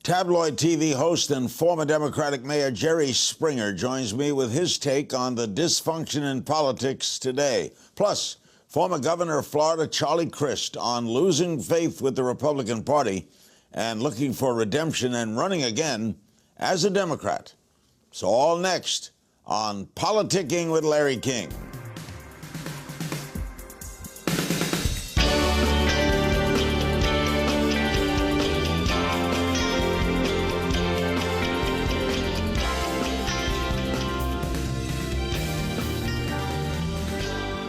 Tabloid TV host and former Democratic Mayor Jerry Springer joins me with his take on the dysfunction in politics today. Plus, former Governor of Florida Charlie Crist on losing faith with the Republican Party and looking for redemption and running again as a Democrat. So all next on Politicking with Larry King.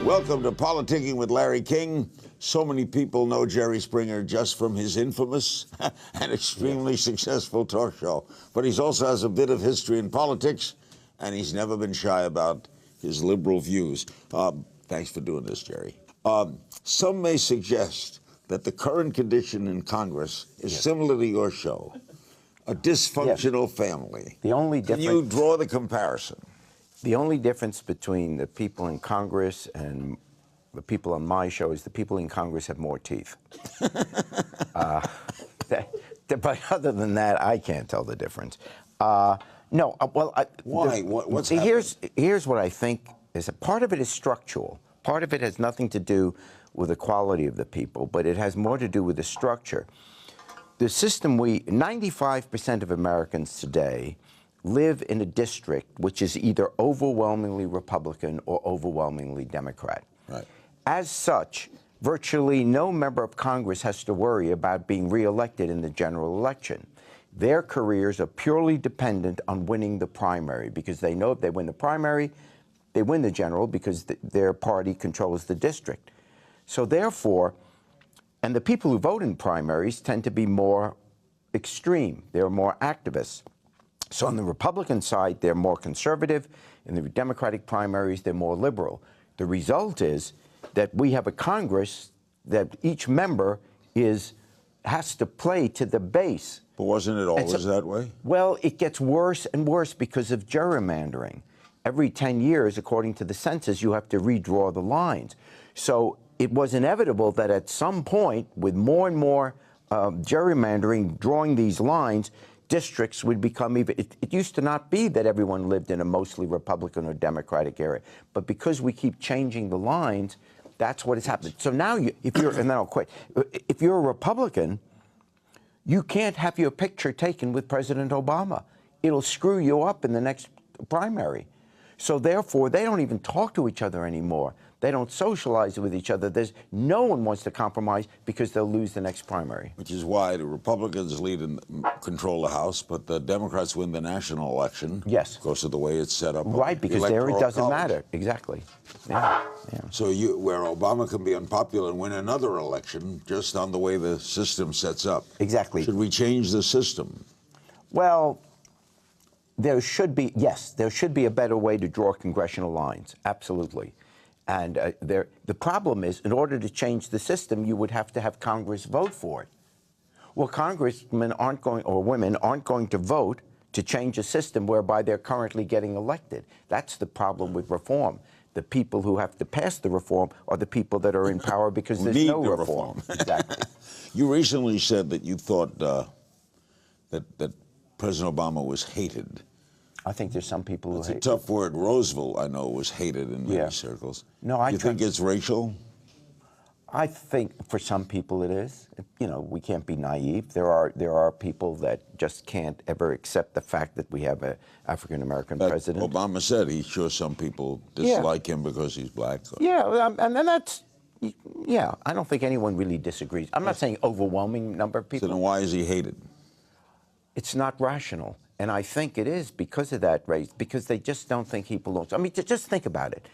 Welcome to Politicking with Larry King. So many people know Jerry Springer just from his infamous and extremely successful talk show. But he also has a bit of history in politics, and he's never been shy about his liberal views. Thanks for doing this, Jerry. Some may suggest that the current condition in Congress is similar to your show, a dysfunctional family. The only difference. Can you draw the comparison? The only difference between the people in Congress and the people on my show is the people in Congress have more teeth. But other than that, I can't tell the difference. Why? What's happening? Here's what I think is a part of it is structural. Part of it has nothing to do with the quality of the people, but it has more to do with the structure. The system 95% of Americans today live in a district which is either overwhelmingly Republican or overwhelmingly Democrat. Right. As such, virtually no member of Congress has to worry about being reelected in the general election. Their careers are purely dependent on winning the primary because they know if they win the primary, they win the general because their party controls the district. So therefore, and the people who vote in primaries tend to be more extreme. They're more activists. So on the Republican side, they're more conservative. In the Democratic primaries, they're more liberal. The result is that we have a Congress that each member has to play to the base. But wasn't it always that way? Well, it gets worse and worse because of gerrymandering. Every 10 years, according to the census, you have to redraw the lines. So it was inevitable that at some point, with more and more gerrymandering, drawing these lines, districts would become even. It used to not be that everyone lived in a mostly Republican or Democratic area, but because we keep changing the lines, that's what has happened. So now, if you're a Republican, you can't have your picture taken with President Obama. It'll screw you up in the next primary. So therefore, they don't even talk to each other anymore. They don't socialize with each other. No one wants to compromise because they'll lose the next primary. Which is why the Republicans lead and control the House, but the Democrats win the national election. Yes. Because of the way it's set up. Right, because there it doesn't matter. Exactly. Yeah. So where Obama can be unpopular and win another election just on the way the system sets up. Exactly. Should we change the system? Well, there should be a better way to draw congressional lines. Absolutely. And the problem is, in order to change the system, you would have to have Congress vote for it. Well, congressmen women aren't going to vote to change a system whereby they're currently getting elected. That's the problem with reform. The people who have to pass the reform are the people that are in power because there's no reform. Exactly. You recently said that you thought that President Obama was hated. I think there's some people who hate. It's a tough word. Roosevelt, I know, was hated in many circles. No, you think it's racial? I think for some people it is. You know, we can't be naive. There are people that just can't ever accept the fact that we have an African-American president. Obama said he's sure some people dislike him because he's black. Yeah, and then I don't think anyone really disagrees. I'm not saying overwhelming number of people. So then why is he hated? It's not rational. And I think it is because of that race, because they just don't think he belongs. I mean, just think about it.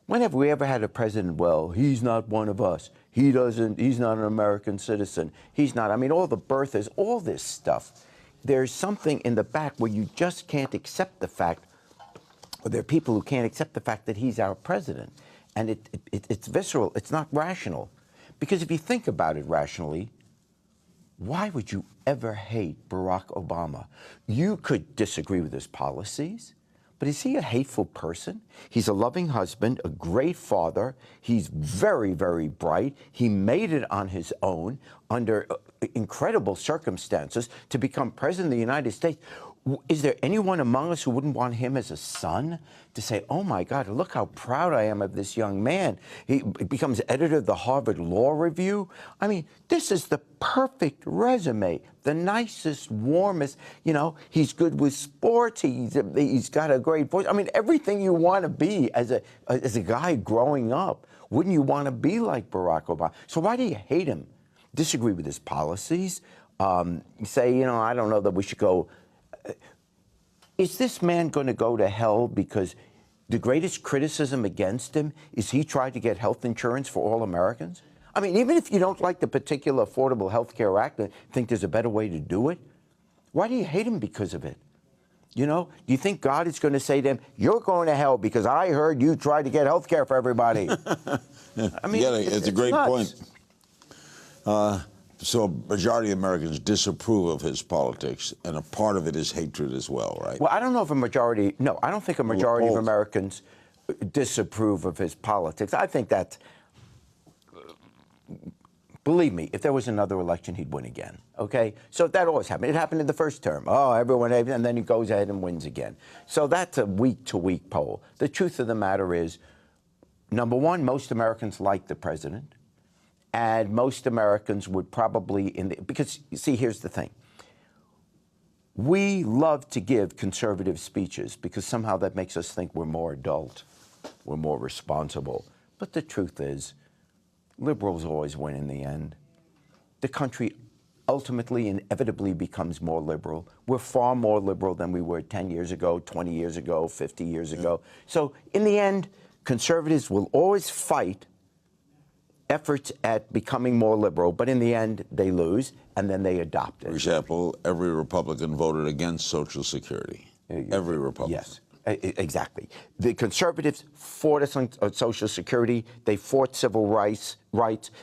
When have we ever had a president, well, he's not one of us. He's not an American citizen. He's not. I mean, all the birthers, all this stuff. There's something in the back where you just can't accept the fact, or there are people who can't accept the fact that he's our president. And it's visceral. It's not rational. Because if you think about it rationally, why would you ever hate Barack Obama? You could disagree with his policies, but is he a hateful person? He's a loving husband, a great father. He's very, very bright. He made it on his own under incredible circumstances to become president of the United States. Is there anyone among us who wouldn't want him as a son? To say, oh my God, look how proud I am of this young man. He becomes editor of the Harvard Law Review. I mean, this is the perfect resume, the nicest, warmest, you know, he's good with sports, he's got a great voice. I mean, everything you want to be as a guy growing up. Wouldn't you want to be like Barack Obama? So why do you hate him? Disagree with his policies? Say, you know, I don't know that we should go. Is this man going to go to hell because the greatest criticism against him is he tried to get health insurance for all Americans? I mean, even if you don't like the particular Affordable Health Care Act and think there's a better way to do it, why do you hate him because of it? You know, do you think God is going to say to him, you're going to hell because I heard you tried to get health care for everybody? I mean, yeah, it's a great nuts. point. So a majority of Americans disapprove of his politics, and a part of it is hatred as well, right? Well, I don't know if a majority, no, I don't think a majority of polls. Americans disapprove of his politics. I think that, believe me, if there was another election, he'd win again, okay? So that always happened. It happened in the first term. Oh, everyone, and then he goes ahead and wins again. So that's a week-to-week poll. The truth of the matter is, number one, most Americans like the president. And most Americans would probably, because, see, here's the thing. We love to give conservative speeches because somehow that makes us think we're more adult, we're more responsible. But the truth is, liberals always win in the end. The country ultimately, inevitably becomes more liberal. We're far more liberal than we were 10 years ago, 20 years ago, 50 years ago. So in the end, conservatives will always fight efforts at becoming more liberal, but in the end, they lose, and then they adopt it. For example, every Republican voted against Social Security. Every Republican. Yes, exactly. The conservatives fought us on Social Security. They fought civil rights.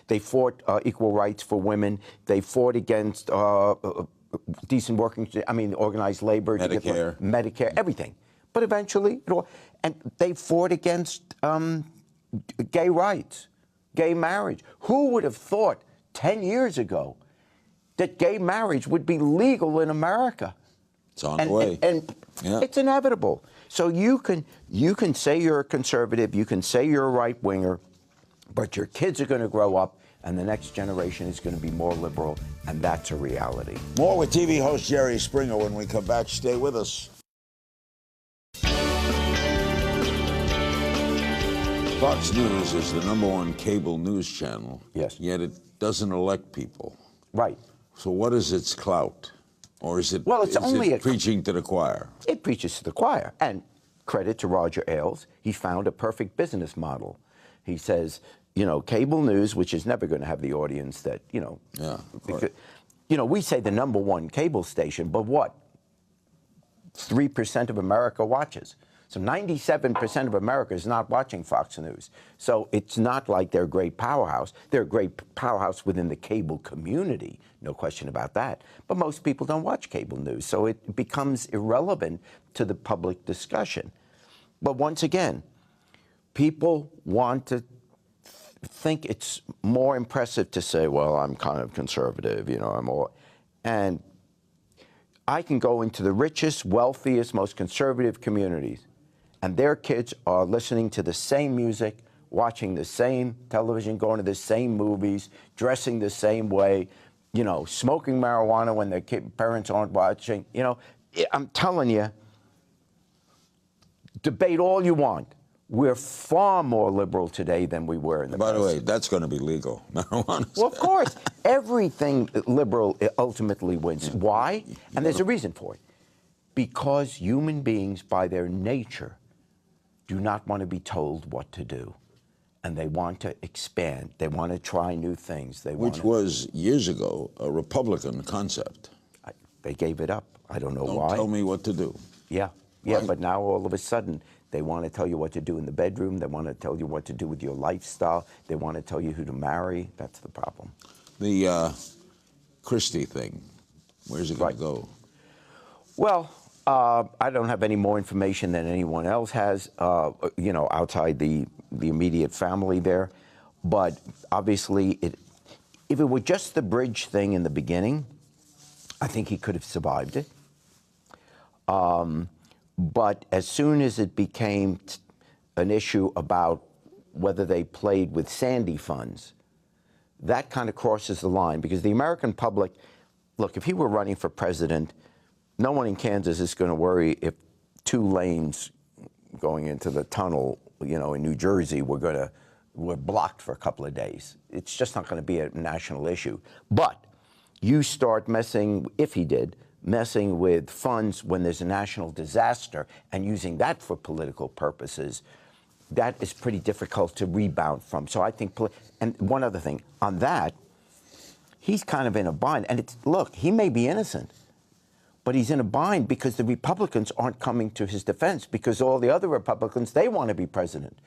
They fought equal rights for women. They fought against decent working, organized labor. Medicare. Medicare, everything. But eventually, and they fought against gay rights. Gay marriage. Who would have thought 10 years ago that gay marriage would be legal in America? It's on the way. And yeah. It's inevitable. So you can say you're a conservative, you can say you're a right-winger, but your kids are going to grow up and the next generation is going to be more liberal, and that's a reality. More with TV host Jerry Springer when we come back. Stay with us. Fox News is the #1 cable news channel. Yes. Yet it doesn't elect people. Right. So what is its clout? Or is it, Well, it's only preaching to the choir? It preaches to the choir. And credit to Roger Ailes, he found a perfect business model. He says, cable news, which is never going to have the audience that, Yeah, because, we say the #1 cable station, but what? 3% of America watches. So 97% of America is not watching Fox News. So it's not like they're a great powerhouse. They're a great powerhouse within the cable community, no question about that. But most people don't watch cable news, so it becomes irrelevant to the public discussion. But once again, people want to think it's more impressive to say, well, I'm kind of conservative, and I can go into the richest, wealthiest, most conservative communities, and their kids are listening to the same music, watching the same television, going to the same movies, dressing the same way, smoking marijuana when their parents aren't watching. I'm telling you, debate all you want. We're far more liberal today than we were in the past. By the way, that's going to be legal. Marijuana. Well, of course. Everything liberal ultimately wins. Why? And there's a reason for it. Because human beings, by their nature, do not want to be told what to do. And they want to expand. They want to try new things. Which was, years ago, a Republican concept. They gave it up. I don't know why. Don't tell me what to do. Yeah, Right. but now all of a sudden, they want to tell you what to do in the bedroom. They want to tell you what to do with your lifestyle. They want to tell you who to marry. That's the problem. The Christie thing, where's it going to go? Well, I don't have any more information than anyone else has, outside the immediate family there. But obviously, If it were just the bridge thing in the beginning, I think he could have survived it. But as soon as it became an issue about whether they played with Sandy funds, that kind of crosses the line, because the American public, look, if he were running for president, no one in Kansas is going to worry if 2 lanes going into the tunnel, you know, in New Jersey were blocked for a couple of days. It's just not going to be a national issue. But you start messing, if he did, messing with funds when there's a national disaster and using that for political purposes, that is pretty difficult to rebound from. So I think, and one other thing, on that, he's kind of in a bind. And look, he may be innocent, but he's in a bind because the Republicans aren't coming to his defense, because all the other Republicans, they want to be president.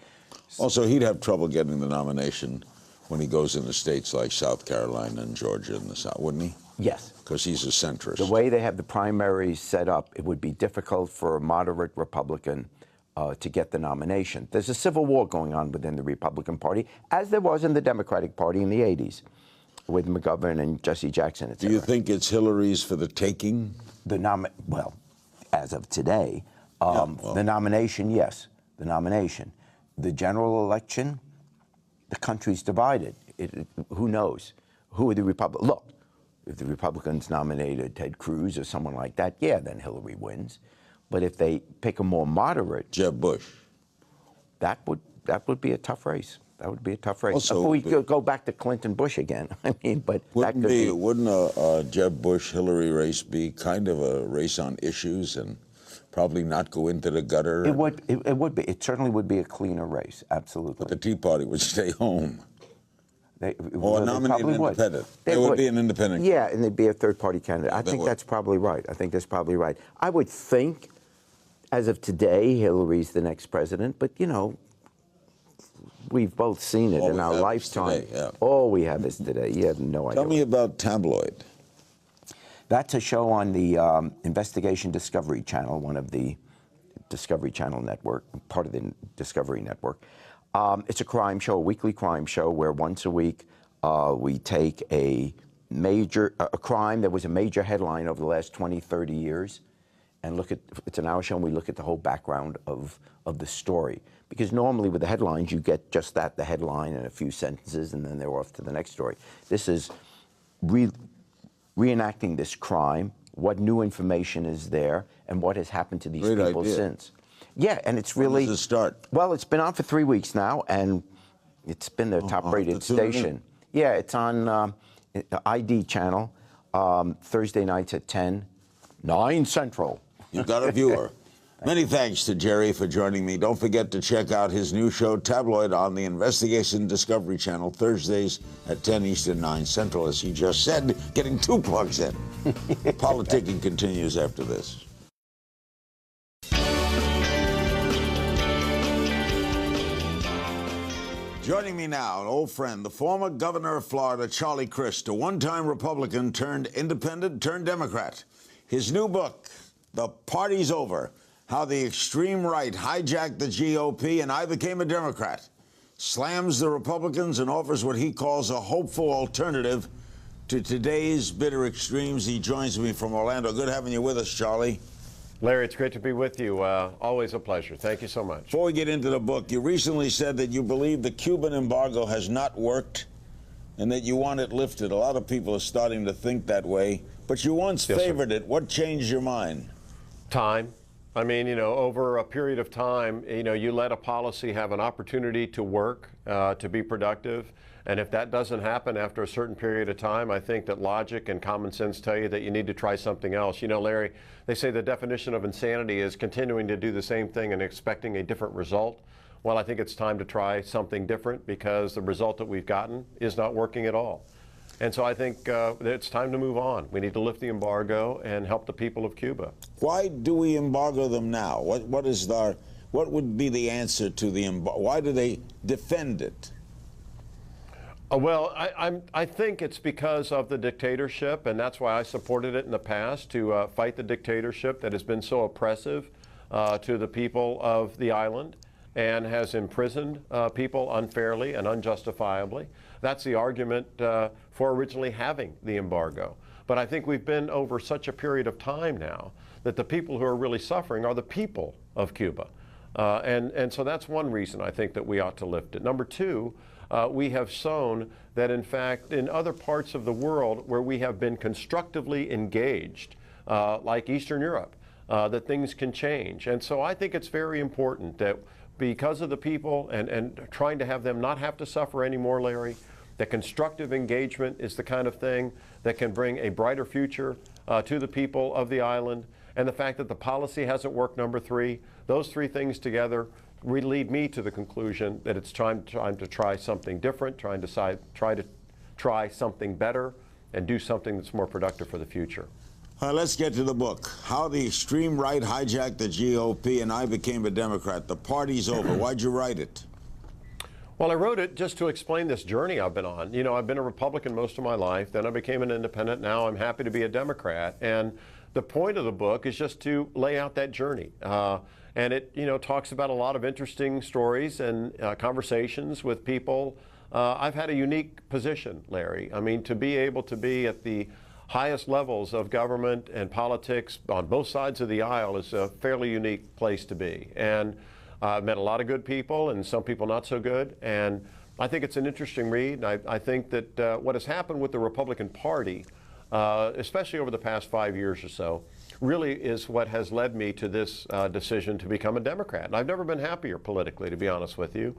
Also, he'd have trouble getting the nomination when he goes into states like South Carolina and Georgia in the South, wouldn't he? Yes. Because he's a centrist. The way they have the primaries set up, it would be difficult for a moderate Republican to get the nomination. There's a civil war going on within the Republican Party, as there was in the Democratic Party in the 80s, with McGovern and Jesse Jackson, etc. Do you think it's Hillary's for the taking? Well, as of today, the nomination, yes, the nomination. The general election, the country's divided. Who knows? Who are the Republicans? Look, if the Republicans nominated Ted Cruz or someone like that, yeah, then Hillary wins. But if they pick a more moderate, Jeb Bush, that would be a tough race. That would be a tough race. Also, we go back to Clinton Bush again. I mean, but wouldn't a Jeb Bush-Hillary race be kind of a race on issues and probably not go into the gutter? It would. It would be. It certainly would be a cleaner race. Absolutely. But the Tea Party would stay home. Or nominate an independent. They would be an independent. Yeah, and they'd be a third-party candidate. I think that's probably right. I think that's probably right. I would think, as of today, Hillary's the next president. But, you know, we've both seen it in our lifetime. Today, yeah. All we have is today. You have no idea. Tell me about Tabloid. That's a show on the Investigation Discovery Channel, one of the Discovery Channel network, part of the Discovery Network. It's a crime show, a weekly crime show, where once a week we take a crime that was a major headline over the last 20, 30 years, and it's an hour show, and we look at the whole background of the story. Because normally with the headlines, you get just that, the headline and a few sentences, and then they're off to the next story. This is reenacting this crime, what new information is there, and what has happened to these people since. Yeah, and it's really... When does it start? Well, it's been on for 3 weeks now, and it's been the top-rated station. Yeah, it's on ID channel, Thursday nights at 10, 9 Central. You've got a viewer. Many thanks to Jerry for joining me. Don't forget to check out his new show, Tabloid, on the Investigation Discovery Channel, Thursdays at 10 Eastern, 9 Central, as he just said, getting 2 plugs in. Politicking continues after this. Joining me now, an old friend, the former governor of Florida, Charlie Crist, a one-time Republican turned independent turned Democrat. His new book, The Party's Over, How the Extreme Right Hijacked the GOP and I Became a Democrat, slams the Republicans and offers what he calls a hopeful alternative to today's bitter extremes. He joins me from Orlando. Good having you with us, Charlie. Larry, it's great to be with you. Always a pleasure. Thank you so much. Before we get into the book, you recently said that you believe the Cuban embargo has not worked and that you want it lifted. A lot of people are starting to think that way, but you once favored it. What changed your mind? Time. I mean, you know, over a period of time, you know, you let a policy have an opportunity to work, to be productive. And if that doesn't happen after a certain period of time, I think that logic and common sense tell you that you need to try something else. You know, Larry, they say the definition of insanity is continuing to do the same thing and expecting a different result. Well, I think it's time to try something different because the result that we've gotten is not working at all. And so I think it's time to move on. We need to lift the embargo and help the people of Cuba. Why do we embargo them now? What would be the answer to the embargo? Why do they defend it? Well, I think it's because of the dictatorship, and that's why I supported it in the past, to fight the dictatorship that has been so oppressive to the people of the island. and has imprisoned people unfairly and unjustifiably. That's the argument for originally having the embargo. But I think we've been over such a period of time now that the people who are really suffering are the people of Cuba. And so that's one reason I think that we ought to lift it. Number two, we have shown that, in fact, in other parts of the world where we have been constructively engaged, like Eastern Europe, that things can change. And so I think it's very important that because of the people and trying to have them not have to suffer anymore, Larry, that constructive engagement is the kind of thing that can bring a brighter future to the people of the island. And the fact that the policy hasn't worked, number three, those three things together lead me to the conclusion that it's time to try something different, try to try something better, and do something that's more productive for the future. Let's get to the book. How the Extreme Right Hijacked the GOP and I Became a Democrat. The party's over. Why'd you write it? Well, I wrote it just to explain this journey I've been on. You know, I've been a Republican most of my life, then I became an independent, now I'm happy to be a Democrat. And the point of the book is just to lay out that journey. And it, you know, talks about a lot of interesting stories and conversations with people. I've had a unique position, Larry. I mean, to be able to be at the highest levels of government and politics on both sides of the aisle is a fairly unique place to be. And I've met a lot of good people and some people not so good. And I think it's an interesting read. I think that what has happened with the Republican Party, especially over the past 5 years or so, really is what has led me to this decision to become a Democrat. And I've never been happier politically, to be honest with you.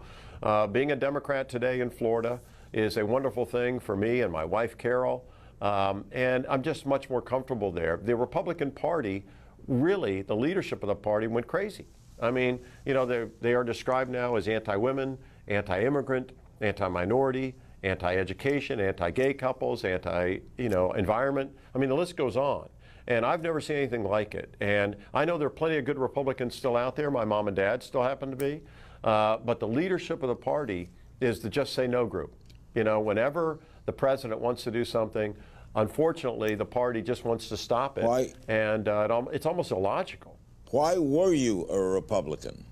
Being a Democrat today in Florida is a wonderful thing for me and my wife, Carol. And I'm just much more comfortable there. The Republican Party, really, the leadership of the party went crazy. I mean, you know, they are described now as anti-women, anti-immigrant, anti-minority, anti-education, anti-gay couples, anti-environment. I mean, the list goes on. And I've never seen anything like it. And I know there are plenty of good Republicans still out there. My mom and dad still happen to be. But the leadership of the party is the Just Say No group. You know, whenever the president wants to do something, unfortunately, the party just wants to stop it. Why? And it's almost illogical. Why were you a Republican?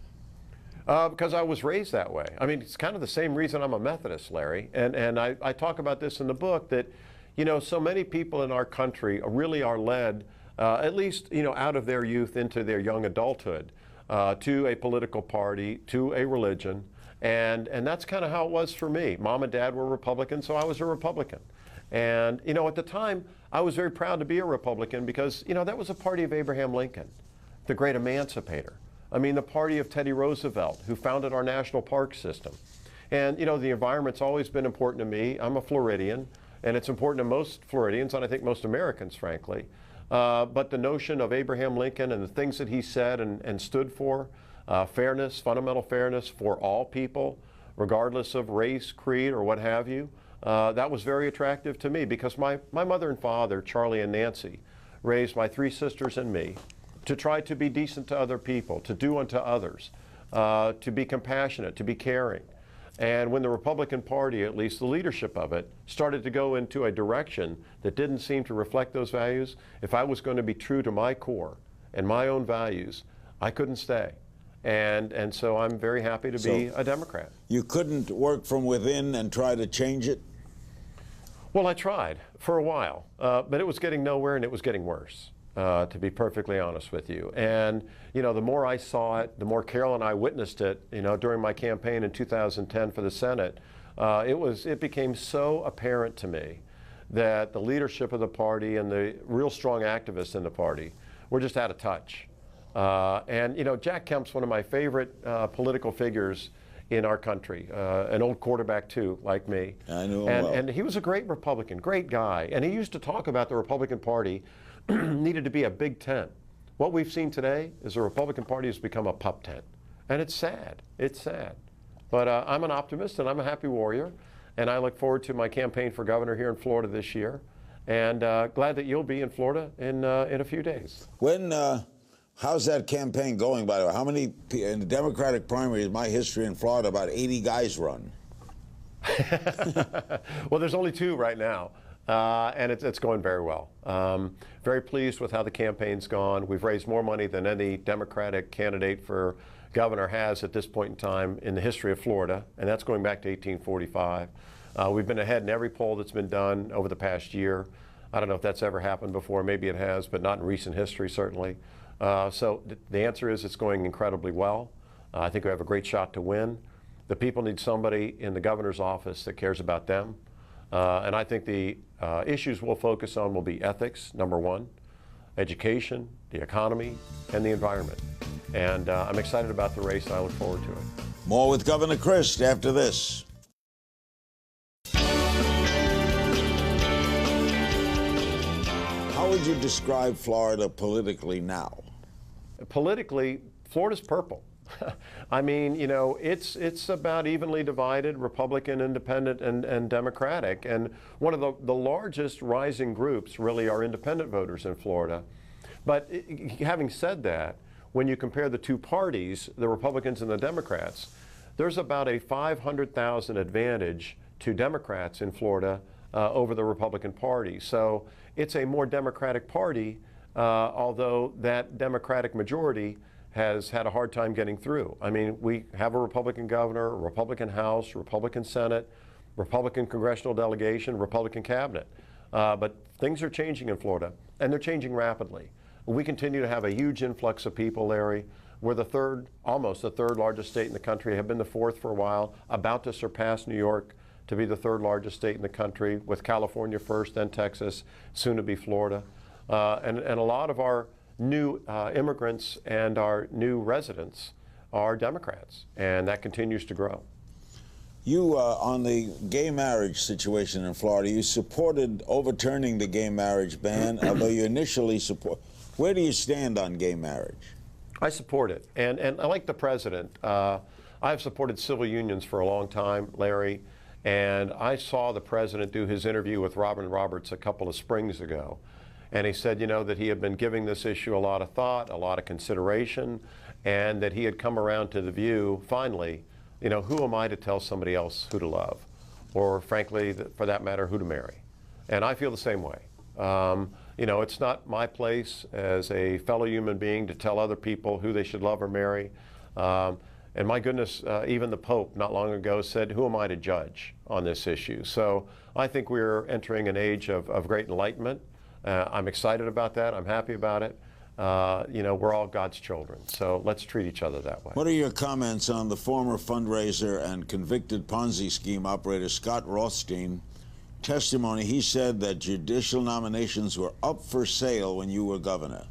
Because I was raised that way. I mean, it's kind of the same reason I'm a Methodist, Larry. And I talk about this in the book that, you know, so many people in our country really are led, at least, you know, out of their youth into their young adulthood, to a political party, to a religion. And that's kind of how it was for me. Mom and dad were Republicans, so I was a Republican. And, you know, at the time, I was very proud to be a Republican because, you know, that was a party of Abraham Lincoln, the great emancipator. I mean, the party of Teddy Roosevelt, who founded our national park system. And, you know, the environment's always been important to me. I'm a Floridian, and it's important to most Floridians, and I think most Americans, frankly. But the notion of Abraham Lincoln and the things that he said and stood for, fairness, fundamental fairness for all people, regardless of race, creed, or what have you, that was very attractive to me because my mother and father, Charlie and Nancy, raised my three sisters and me to try to be decent to other people, to do unto others, to be compassionate, to be caring. And when the Republican Party, at least the leadership of it, started to go into a direction that didn't seem to reflect those values, if I was going to be true to my core and my own values, I couldn't stay. And so I'm very happy to be a Democrat. You couldn't work from within and try to change it? Well, I tried for a while, but it was getting nowhere and it was getting worse. To be perfectly honest with you. And, you know, the more I saw it, the more Carol and I witnessed it, you know, during my campaign in 2010 for the Senate, it became so apparent to me that the leadership of the party and the real strong activists in the party were just out of touch. And, you know, Jack Kemp's one of my favorite political figures in our country, an old quarterback too, like me. I knew him well. And he was a great Republican, great guy. And he used to talk about the Republican Party needed to be a big tent. What we've seen today is the Republican Party has become a pup tent. And it's sad. It's sad. But I'm an optimist and I'm a happy warrior. And I look forward to my campaign for governor here in Florida this year. And glad that you'll be in Florida in a few days. How's that campaign going, by the way? How many, in the Democratic primaries, my history in Florida, about 80 guys run. Well, there's only two right now. and it's going very well. Very pleased with how the campaign's gone. We've raised more money than any Democratic candidate for governor has at this point in time in the history of Florida, and that's going back to 1845. We've been ahead in every poll that's been done over the past year. I don't know if that's ever happened before. Maybe it has, but not in recent history, certainly. So the answer is it's going incredibly well. I think we have a great shot to win. The people need somebody in the governor's office that cares about them. And I think the issues we'll focus on will be ethics, number one, education, the economy, and the environment. And I'm excited about the race. I look forward to it. More with Governor Christ after this. How would you describe Florida politically now? Politically, Florida's purple. I mean, you know, it's about evenly divided, Republican, Independent, and Democratic. And one of the largest rising groups really are independent voters in Florida. But having said that, when you compare the two parties, the Republicans and the Democrats, there's about a 500,000 advantage to Democrats in Florida over the Republican Party. So it's a more Democratic party, although that Democratic majority has had a hard time getting through. I mean, we have a Republican governor, a Republican House, Republican Senate, Republican congressional delegation, Republican cabinet. But things are changing in Florida, and they're changing rapidly. We continue to have a huge influx of people, Larry. We're the third, almost the third largest state in the country, have been the fourth for a while, about to surpass New York to be the third largest state in the country, with California first, then Texas, soon to be Florida. And a lot of our new immigrants and our new residents are Democrats, and that continues to grow. You, on the gay marriage situation in Florida, you supported overturning the gay marriage ban, although you initially support. Where do you stand on gay marriage? I support it, and I like the president. I've supported civil unions for a long time, Larry, and I saw the president do his interview with Robin Roberts a couple of springs ago. And he said, you know, that he had been giving this issue a lot of thought, a lot of consideration, and that he had come around to the view, finally, you know, who am I to tell somebody else who to love? Or frankly, for that matter, who to marry? And I feel the same way. You know, it's not my place as a fellow human being to tell other people who they should love or marry. And my goodness, even the Pope not long ago said, who am I to judge on this issue? So I think we're entering an age of great enlightenment. I'm excited about that. I'm happy about it. You know, we're all God's children, so let's treat each other that way. What are your comments on the former fundraiser and convicted Ponzi scheme operator Scott Rothstein testimony? He said that judicial nominations were up for sale when you were governor.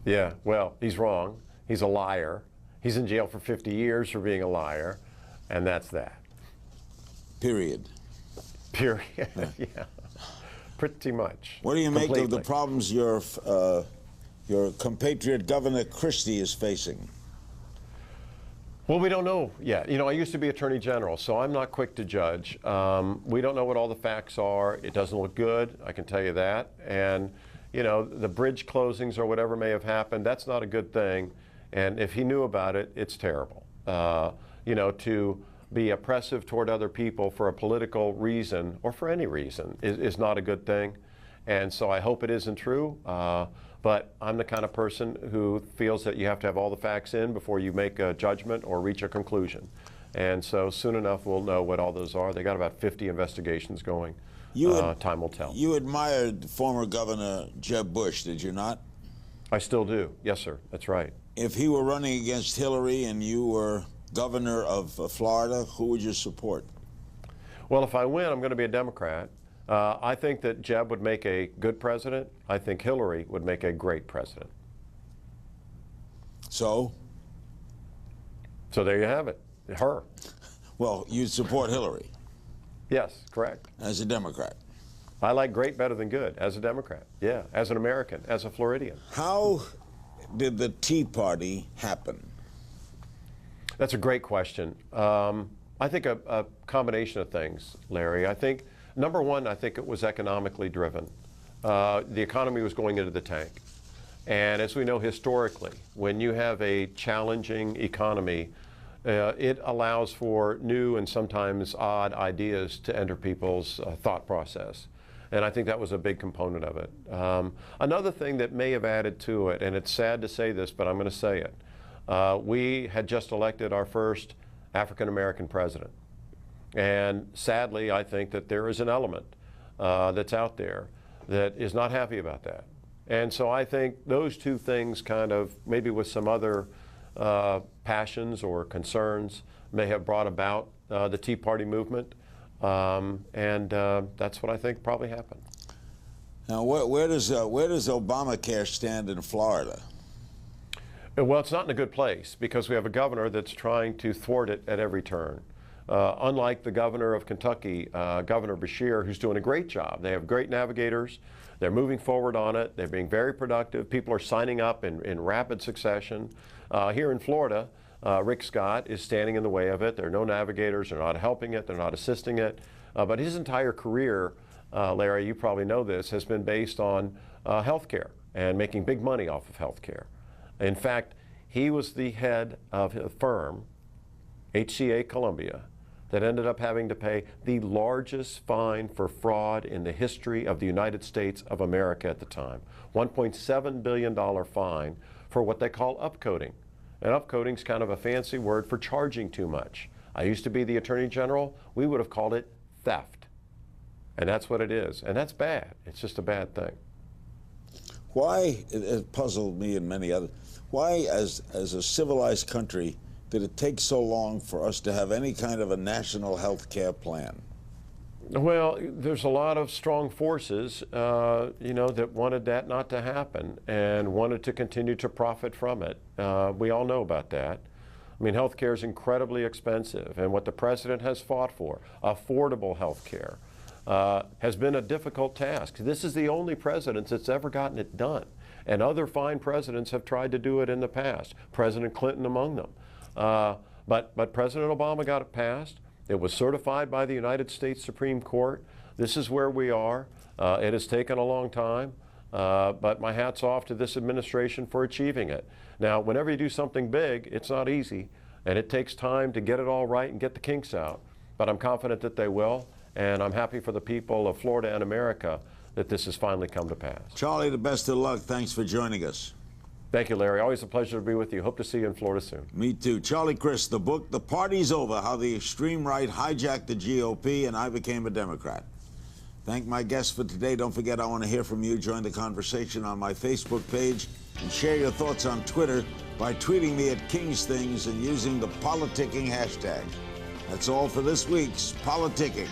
Yeah, well, he's wrong. He's a liar. He's in jail for 50 years for being a liar, and that's that. Period. Period. Yeah. Pretty much. What do you make of the Completely. problems your compatriot Governor Christie is facing? Well, we don't know yet. You know, I used to be Attorney General, so I'm not quick to judge. We don't know what all the facts are. It doesn't look good, I can tell you that. And, you know, the bridge closings or whatever may have happened, that's not a good thing. And if he knew about it, it's terrible. You know, to be oppressive toward other people for a political reason or for any reason is not a good thing. And so I hope it isn't true. But I'm the kind of person who feels that you have to have all the facts in before you make a judgment or reach a conclusion. And so soon enough we'll know what all those are. They got about 50 investigations going. Time will tell. You admired former Governor Jeb Bush, did you not? I still do. Yes, sir. That's right. If he were running against Hillary and you were governor of Florida, who would you support? Well, if I win, I'm going to be a Democrat. I think that Jeb would make a good president. I think Hillary would make a great president. So? So there you have it. Her. Well, you'd support Hillary? Yes, correct. As a Democrat? I like great better than good as a Democrat. Yeah, as an American, as a Floridian. How did the Tea Party happen? That's a great question. I think a combination of things, Larry. I think, number one, I think it was economically driven. The economy was going into the tank. And as we know historically, when you have a challenging economy, it allows for new and sometimes odd ideas to enter people's thought process. And I think that was a big component of it. Another thing that may have added to it, and it's sad to say this, but I'm going to say it, we had just elected our first African-American president. And sadly, I think that there is an element that's out there that is not happy about that. And so I think those two things kind of, maybe with some other passions or concerns, may have brought about the Tea Party movement. That's what I think probably happened. Now, where does Obamacare stand in Florida? Well, it's not in a good place because we have a governor that's trying to thwart it at every turn. Unlike the governor of Kentucky, Governor Beshear, who's doing a great job. They have great navigators. They're moving forward on it. They're being very productive. People are signing up in rapid succession. Here in Florida, Rick Scott is standing in the way of it. There are no navigators. They're not helping it. They're not assisting it. But his entire career, Larry, you probably know this, has been based on health care and making big money off of health care. In fact, he was the head of a firm, HCA Columbia, that ended up having to pay the largest fine for fraud in the history of the United States of America at the time. $1.7 billion fine for what they call upcoding. And upcoding is kind of a fancy word for charging too much. I used to be the Attorney General. We would have called it theft. And that's what it is. And that's bad. It's just a bad thing. Why, it puzzled me and many others, why as a civilized country did it take so long for us to have any kind of a national health care plan? Well, there's a lot of strong forces, that wanted that not to happen and wanted to continue to profit from it. We all know about that. I mean, health care is incredibly expensive, and what the president has fought for, affordable health care, has been a difficult task. This is the only president that's ever gotten it done, and other fine presidents have tried to do it in the past, President Clinton among them. But President Obama got it passed. It was certified by the United States Supreme Court. This is where we are. It has taken a long time, but my hat's off to this administration for achieving it. Now, whenever you do something big, it's not easy, and it takes time to get it all right and get the kinks out. But I'm confident that they will, and I'm happy for the people of Florida and America that this has finally come to pass. Charlie, the best of luck. Thanks for joining us. Thank you, Larry. Always a pleasure to be with you. Hope to see you in Florida soon. Me too. Charlie Crist, the book, The Party's Over, How the Extreme Right Hijacked the GOP and I Became a Democrat. Thank my guests for today. Don't forget, I want to hear from you. Join the conversation on my Facebook page and share your thoughts on Twitter by tweeting me at King's Things and using the politicking hashtag. That's all for this week's Politicking.